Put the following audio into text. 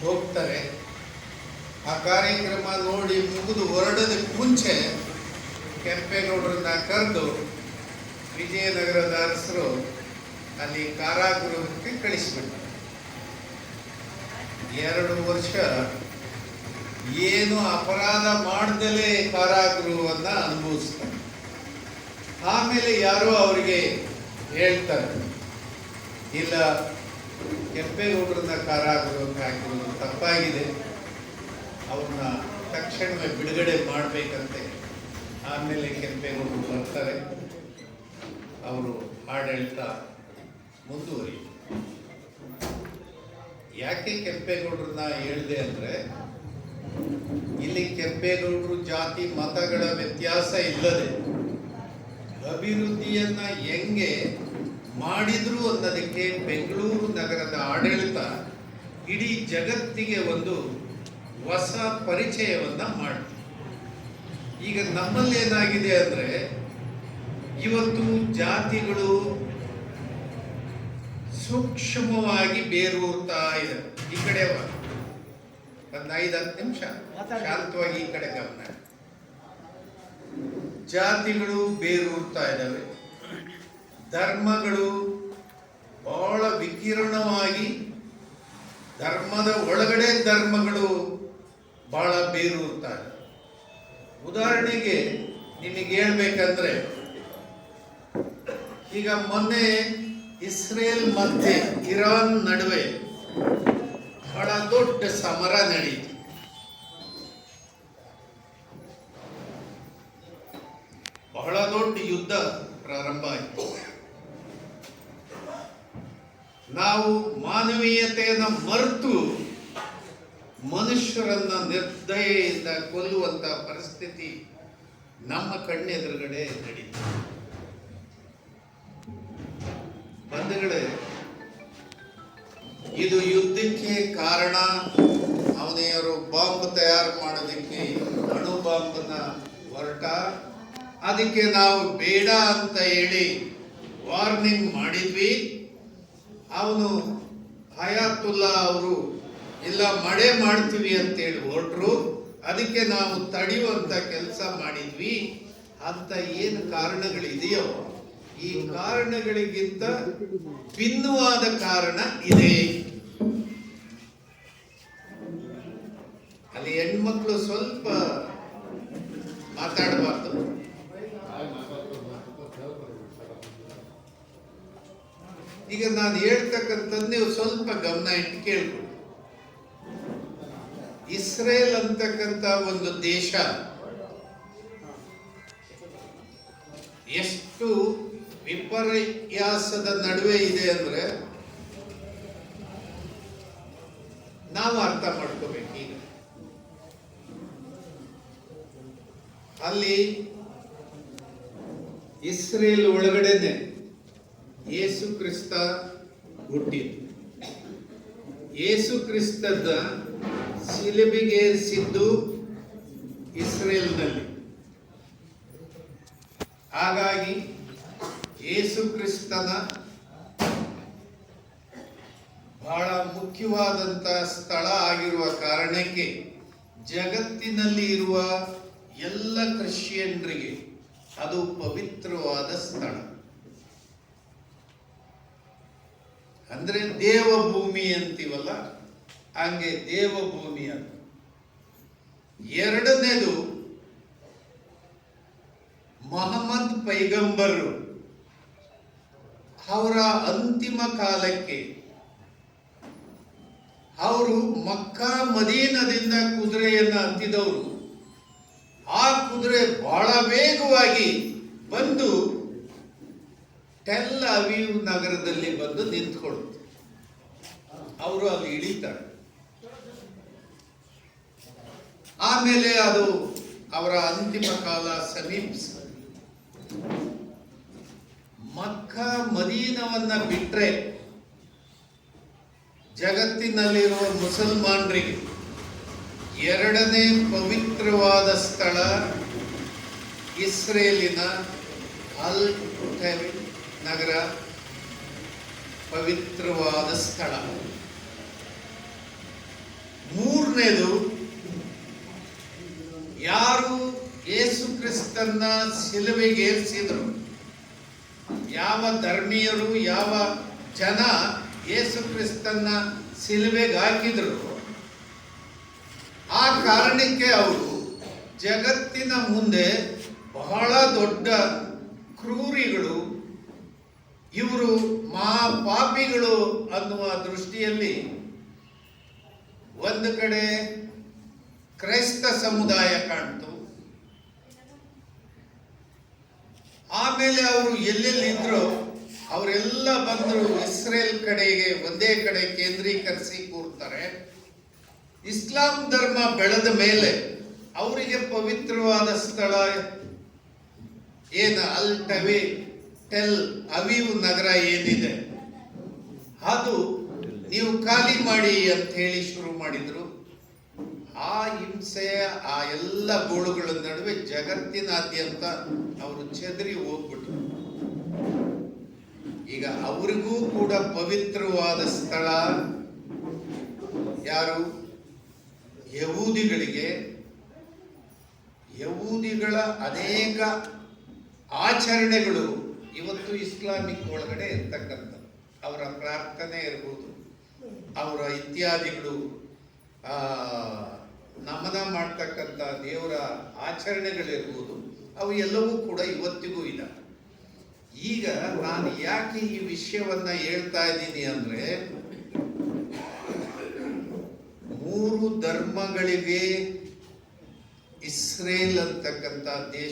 ಹೋಗ್ತಾರೆ. ಆ ಕಾರ್ಯಕ್ರಮ ನೋಡಿ ಮುಗಿದು ಹೊರಡೋದಕ್ಕೆ ಮುಂಚೆ ಕೆಂಪೇಗೌಡರನ್ನ ಕರೆದು ವಿಜಯನಗರದ ಅರಸರು ಅಲ್ಲಿ ಕಾರಾಗೃಹಕ್ಕೆ ಕಳಿಸಿಬಿಟ್ರು. 2 ವರ್ಷ ಏನು ಅಪರಾಧ ಮಾಡ್ದಲೇ ಕಾರಾಗೃಹವನ್ನು ಅನುಭವಿಸ್ತಾರೆ. ಆಮೇಲೆ ಯಾರೋ ಅವರಿಗೆ ಹೇಳ್ತಾರೆ, ಇಲ್ಲ, ಕೆಂಪೇಗೌಡರನ್ನ ಕಾರಾಗೃಹಕ್ಕೆ ಹಾಕಿರೋದು ತಪ್ಪಾಗಿದೆ, ಅವ್ರನ್ನ ತಕ್ಷಣವೇ ಬಿಡುಗಡೆ ಮಾಡಬೇಕಂತೆ. ಆಮೇಲೆ ಕೆಂಪೇಗೌಡರು ಬರ್ತಾರೆ, ಅವರು ಆಡಳಿತ ಮುಂದುವರಿ. ಯಾಕೆ ಕೆಂಪೇಗೌಡರನ್ನ ಹೇಳಿದೆ ಅಂದರೆ, ಇಲ್ಲಿ ಕೆಂಪೇಗೌಡರು ಜಾತಿ ಮತಗಳ ವ್ಯತ್ಯಾಸ ಇಲ್ಲದೆ ಅಭಿವೃದ್ಧಿಯನ್ನ ಹೆಂಗೆ ಮಾಡಿದ್ರು ಅನ್ನೋದಕ್ಕೆ ಬೆಂಗಳೂರು ನಗರದ ಆಡಳಿತ ಇಡೀ ಜಗತ್ತಿಗೆ ಒಂದು ಹೊಸ ಪರಿಚಯವನ್ನ ಮಾಡಿ. ಈಗ ನಮ್ಮಲ್ಲಿ ಏನಾಗಿದೆ ಅಂದರೆ, ಇವತ್ತು ಜಾತಿಗಳು ಸೂಕ್ಷ್ಮವಾಗಿ ಬೇರೂರ್ತಾ ಇದೆ. ಈ ಕಡೆ ಒಂದು 5-10 ನಿಮಿಷ ಶಾಂತವಾಗಿ ಈ ಕಡೆ ಗಮನ. ಜಾತಿಗಳು ಬೇರೂರ್ತಾ ಇದ್ದಾವೆ, ಧರ್ಮಗಳು ಬಹಳ ವಿಕಿರಣವಾಗಿ, ಧರ್ಮದ ಒಳಗಡೆ ಧರ್ಮಗಳು ಬಹಳ ಬೇರೂರ್ತಾ ಇದೆ. ಉದಾಹರಣೆಗೆ ನಿಮಗೆ ಹೇಳ್ಬೇಕಂದ್ರೆ, ಈಗ ಮೊನ್ನೆ ಇಸ್ರೇಲ್ ಮತ್ತೆ ಇರಾನ್ ನಡುವೆ ಬಹಳ ದೊಡ್ಡ ಸಮರ ನಡೆಯಿತು. ಬಹಳ ದೊಡ್ಡ ಯುದ್ಧ ಪ್ರಾರಂಭ ಆಯಿತು. ನಾವು ಮಾನವೀಯತೆಯನ್ನು ಮರೆತು ಮನುಷ್ಯರನ್ನ ನಿರ್ದಯೆಯಿಂದ ಕೊಲ್ಲುವಂತ ಪರಿಸ್ಥಿತಿ ನಮ್ಮ ಕಣ್ಣೆದುರುಗಡೆ ನಡೀತು. ಬಂಧುಗಳೇ, ಇದು ಯುದ್ಧಕ್ಕೆ ಕಾರಣ. ಅವನೆಯವರು ಬಾಂಬ್ ತಯಾರು ಮಾಡೋದಕ್ಕೆ ಅಣು ಬಾಂಬನ್ನ ಹೊರಟ, ಅದಕ್ಕೆ ನಾವು ಬೇಡ ಅಂತ ಹೇಳಿ ವಾರ್ನಿಂಗ್ ಮಾಡಿದ್ವಿ. ಅವನು ಹಯಾತುಲ್ಲಾ ಅವರು ಇಲ್ಲ ಮಳೆ ಮಾಡ್ತೀವಿ ಅಂತೇಳಿ ಹೊರಟ್ರು. ಅದಕ್ಕೆ ನಾವು ತಡೆಯುವಂತ ಕೆಲಸ ಮಾಡಿದ್ವಿ ಅಂತ ಏನು ಕಾರಣಗಳಿದೆಯೋ, ಈ ಕಾರಣಗಳಿಗಿಂತ ಭಿನ್ನವಾದ ಕಾರಣ ಇದೆ. ಅಲ್ಲಿ ಹೆಣ್ಮಕ್ಳು ಸ್ವಲ್ಪ ಮಾತಾಡಬಾರ್ದು. ಈಗ ನಾನು ಹೇಳ್ತಕ್ಕಂಥದ್ದು ನೀವು ಸ್ವಲ್ಪ ಗಮನ ಇಟ್ಟು ಕೇಳ್ಕೊಳ್ಳಿ. ಇಸ್ರೇಲ್ ಅಂತಕ್ಕಂಥ ಒಂದು ದೇಶ ಎಷ್ಟು ವಿಪರ್ಯಾಸದ ನಡುವೆ ಇದೆ ಅಂದ್ರೆ ನಾವು ಅರ್ಥ ಮಾಡ್ಕೋಬೇಕು. ಈಗ ಅಲ್ಲಿ ಇಸ್ರೇಲ್ ಒಳಗಡೆನೆ ಯೇಸು ಕ್ರಿಸ್ತ ಹುಟ್ಟಿದ್ದು. ಯೇಸು ಕ್ರಿಸ್ತದ ಶಿಲುಬೆಗೇರಿಸಿದ್ದು ಇಸ್ರೇಲ್ನಲ್ಲಿ. ಹಾಗಾಗಿ ಯೇಸು ಕ್ರಿಸ್ತನ ಬಹಳ ಮುಖ್ಯವಾದಂಥ ಸ್ಥಳ ಆಗಿರುವ ಕಾರಣಕ್ಕೆ ಜಗತ್ತಿನಲ್ಲಿ ಇರುವ ಎಲ್ಲ ಕ್ರಿಶ್ಚಿಯನ್ರಿಗೆ ಅದು ಪವಿತ್ರವಾದ ಸ್ಥಳ. ಅಂದ್ರೆ ದೇವಭೂಮಿ ಅಂತೀವಲ್ಲ, ಹಂಗೆ ದೇವಭೂಮಿ ಅಂತ. ಎರಡನೇದು, ಮೊಹಮ್ಮದ್ ಪೈಗಂಬರರು ಅವರ ಅಂತಿಮ ಕಾಲಕ್ಕೆ ಅವರು ಮಕ್ಕಾ ಮದೀನದಿಂದ ಕುದುರೆಯನ್ನ ಹತ್ತಿದವರು. ಆ ಕುದುರೆ ಬಹಳ ವೇಗವಾಗಿ ಬಂದು ಟೆಲ್ ಅವೀವ್ ನಗರದಲ್ಲಿ ಬಂದು ನಿಂತ್ಕೊಳ್ಳುತ್ತೆ. ಅವರು ಅಲ್ಲಿ ಇಳಿತಾರೆ. ಆಮೇಲೆ ಅದು ಅವರ ಅಂತಿಮ ಕಾಲ ಸಮೀಪಿಸ, ಮಕ್ಕಾ ಮದೀನವನ್ನ ಬಿಟ್ರೆ ಜಗತ್ತಿನಲ್ಲಿರುವ ಮುಸಲ್ಮಾನರಿಗೆ ಎರಡನೇ ಪವಿತ್ರವಾದ ಸ್ಥಳ ಇಸ್ರೇಲಿನ ಅಲ್ ಟೆಲ್ ನಗರ. ಪವಿತ್ರವಾದ ಸ್ಥಳ. ಮೂರನೇದು, ಯಾರು ಯೇಸು ಕ್ರಿಸ್ತನ್ನ ಸಿಲುಬೆಗೇರಿಸಿದರು, ಯಾವ ಧರ್ಮೀಯರು, ಯಾವ ಜನ ಯೇಸು ಕ್ರಿಸ್ತನ್ನ ಸಿಲುಬೆಗೆ ಹಾಕಿದ್ರು, ಆ ಕಾರಣಕ್ಕೆ ಅವರು ಜಗತ್ತಿನ ಮುಂದೆ ಬಹಳ ದೊಡ್ಡ ಕ್ರೂರಿಗಳು, ಇವರು ಮಹಾಪಾಪಿಗಳು ಅನ್ನುವ ದೃಷ್ಟಿಯಲ್ಲಿ ಒಂದು ಕಡೆ ಕ್ರೈಸ್ತ ಸಮುದಾಯ ಕಾಣ್ತು. ಆಮೇಲೆ ಅವರು ಎಲ್ಲೆಲ್ಲಿದ್ರು ಅವರೆಲ್ಲ ಬಂದರು ಇಸ್ರೇಲ್ ಕಡೆಗೆ ಒಂದೇ ಕಡೆ ಕೇಂದ್ರೀಕರಿಸಿ ಕೂರ್ತಾರೆ. ಇಸ್ಲಾಂ ಧರ್ಮ ಬೆಳೆದ ಮೇಲೆ ಅವರಿಗೆ ಪವಿತ್ರವಾದ ಸ್ಥಳ ಏನು ಟೆಲ್ ಅವೀವ್ ನಗರ ಏನಿದೆ ಅದು ನೀವು ಖಾಲಿ ಮಾಡಿ ಅಂತ ಹೇಳಿ ಶುರು ಮಾಡಿದ್ರು. ಆ ಹಿಂಸೆಯ ಆ ಎಲ್ಲ ಗೋಳುಗಳ ನಡುವೆ ಜಗತ್ತಿನಾದ್ಯಂತ ಅವರು ಚೆದರಿ ಹೋಗ್ಬಿಟ್ರು. ಈಗ ಅವರಿಗೂ ಕೂಡ ಪವಿತ್ರವಾದ ಸ್ಥಳ ಯಾರು? ಯಹೂದಿಗಳಿಗೆ. ಯಹೂದಿಗಳ ಅನೇಕ ಆಚರಣೆಗಳು ಇವತ್ತು ಇಸ್ಲಾಮಿಕ್ ಒಳಗಡೆ ಇರ್ತಕ್ಕಂಥ, ಅವರ ಪ್ರಾರ್ಥನೆ ಇರ್ಬೋದು, ಅವರ ಇತ್ಯಾದಿಗಳು, ನಮನ ಮಾಡ್ತಕ್ಕಂಥ ದೇವರ ಆಚರಣೆಗಳಿರ್ಬೋದು, ಅವು ಎಲ್ಲವೂ ಕೂಡ ಇವತ್ತಿಗೂ ಇದೆ. ಈಗ ನಾನು ಯಾಕೆ ಈ ವಿಷಯವನ್ನ ಹೇಳ್ತಾ ಇದ್ದೀನಿ ಅಂದ್ರೆ, 3 ಧರ್ಮಗಳಿಗೆ ಇಸ್ರೇಲ್ ಅಂತಕ್ಕಂಥ ದೇಶ